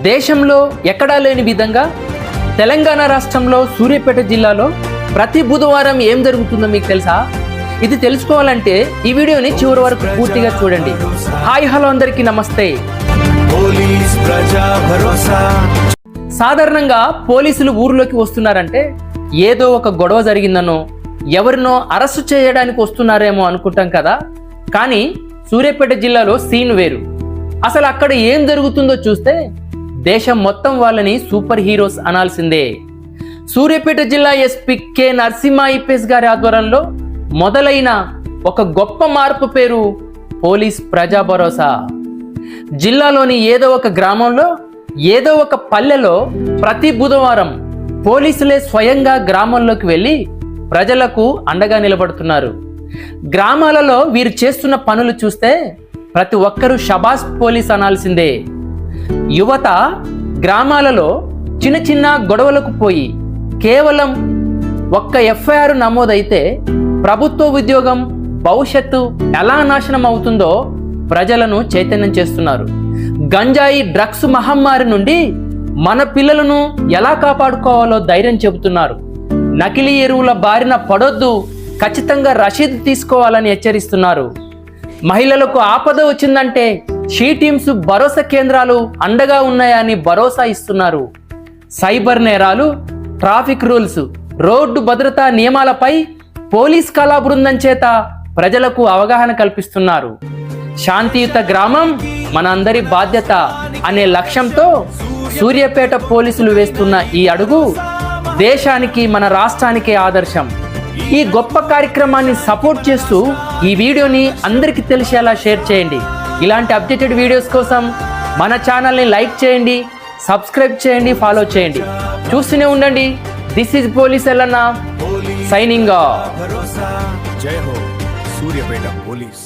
దేశంలో ఎక్కడా లేని విధంగా తెలంగాణ రాష్ట్రంలో సూర్యాపేట జిల్లాలో ప్రతి బుధవారం ఏం జరుగుతుందో మీకు తెలుసా? ఇది తెలుసుకోవాలంటే ఈ వీడియోని చివరి వరకు పూర్తిగా చూడండి. హాయ్ హలో అందరికీ నమస్తే. సాధారణంగా పోలీసులు ఊర్లోకి వస్తున్నారంటే ఏదో ఒక గొడవ జరిగిందనో ఎవరినో అరెస్టు చేయడానికి వస్తున్నారేమో అనుకుంటాం కదా. కానీ సూర్యాపేట జిల్లాలో సీన్ వేరు. అసలు అక్కడ ఏం జరుగుతుందో చూస్తే దేశం మొత్తం వాళ్ళని సూపర్ హీరోస్ అనాల్సిందే. సూర్యాపేట జిల్లా ఎస్పీ కె నరసింహ ఐపీఎస్ గారి ఆధ్వర్యంలో మొదలైన ఒక గొప్ప మార్పు పేరు పోలీస్ ప్రజా భరోసా. జిల్లాలోని ఏదో ఒక గ్రామంలో ఏదో ఒక పల్లెలో ప్రతి బుధవారం పోలీసులే స్వయంగా గ్రామంలోకి వెళ్ళి ప్రజలకు అండగా నిలబడుతున్నారు. గ్రామాలలో వీరు చేస్తున్న పనులు చూస్తే ప్రతి ఒక్కరూ షబాష్ పోలీస్ అనాల్సిందే. యువత గ్రామాలలో చిన్న చిన్న గొడవలకు పోయి కేవలం ఒక్క ఎఫ్ఐఆర్ నమోదైతే ప్రభుత్వ ఉద్యోగం భవిష్యత్తు ఎలా నాశనం అవుతుందో ప్రజలను చైతన్యం చేస్తున్నారు. గంజాయి డ్రగ్స్ మహమ్మారి నుండి మన పిల్లలను ఎలా కాపాడుకోవాలో ధైర్యం చెబుతున్నారు. నకిలీ ఎరువుల బారిన పడొద్దు, ఖచ్చితంగా రసీదు తీసుకోవాలని హెచ్చరిస్తున్నారు. మహిళలకు ఆపద వచ్చిందంటే షీ టీమ్స్ భరోసా కేంద్రాలు అండగా ఉన్నాయని భరోసా ఇస్తున్నారు. సైబర్ నేరాలు, ట్రాఫిక్ రూల్స్, రోడ్డు భద్రతా నియమాలపై పోలీస్ కళా బృందం చేత ప్రజలకు అవగాహన కల్పిస్తున్నారు. శాంతియుత గ్రామం మన అందరి బాధ్యత అనే లక్ష్యంతో సూర్యాపేట పోలీసులు వేస్తున్న ఈ అడుగు దేశానికి మన రాష్ట్రానికే ఆదర్శం. ఈ గొప్ప కార్యక్రమాన్ని సపోర్ట్ చేస్తూ ఈ వీడియోని అందరికీ తెలిసేలా షేర్ చేయండి. ఇలాంటి అప్డేటెడ్ వీడియోస్ కోసం మన ఛానల్ని లైక్ చేయండి, సబ్స్క్రైబ్ చేయండి, ఫాలో చేయండి. చూస్తూనే ఉండండి. This is police Yellanna signing off. జై హో సూర్యాపేట పోలీస్.